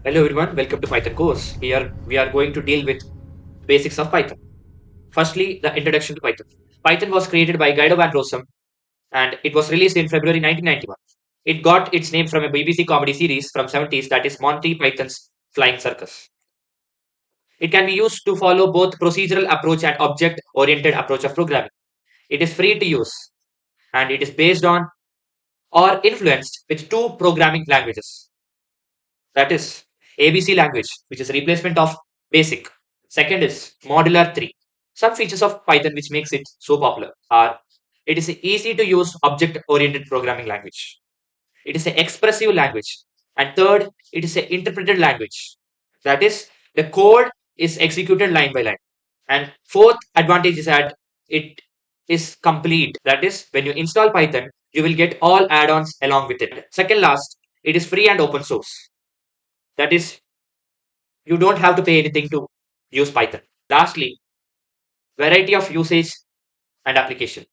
Hello everyone, welcome to Python course. Here we are going to deal with basics of Python. Firstly, the introduction to Python. Python was created by Guido van Rossum and it was released in February 1991. It got its name from a BBC comedy series from 70s that is Monty Python's Flying Circus. It can be used to follow both procedural approach and object-oriented approach of programming. It is free to use and it is based on or influenced with two programming languages. That is ABC language, which is a replacement of BASIC. Second is Modular 3. Some features of Python which makes it so popular are it is an easy to use object oriented programming language. It is an expressive language. And third, it is an interpreted language. That is the code is executed line by line. And fourth advantage is that it is complete. That is when you install Python, you will get all add-ons along with it. Second last, it is free and open source. That is you don't have to pay anything to use Python. Lastly, variety of usage and application.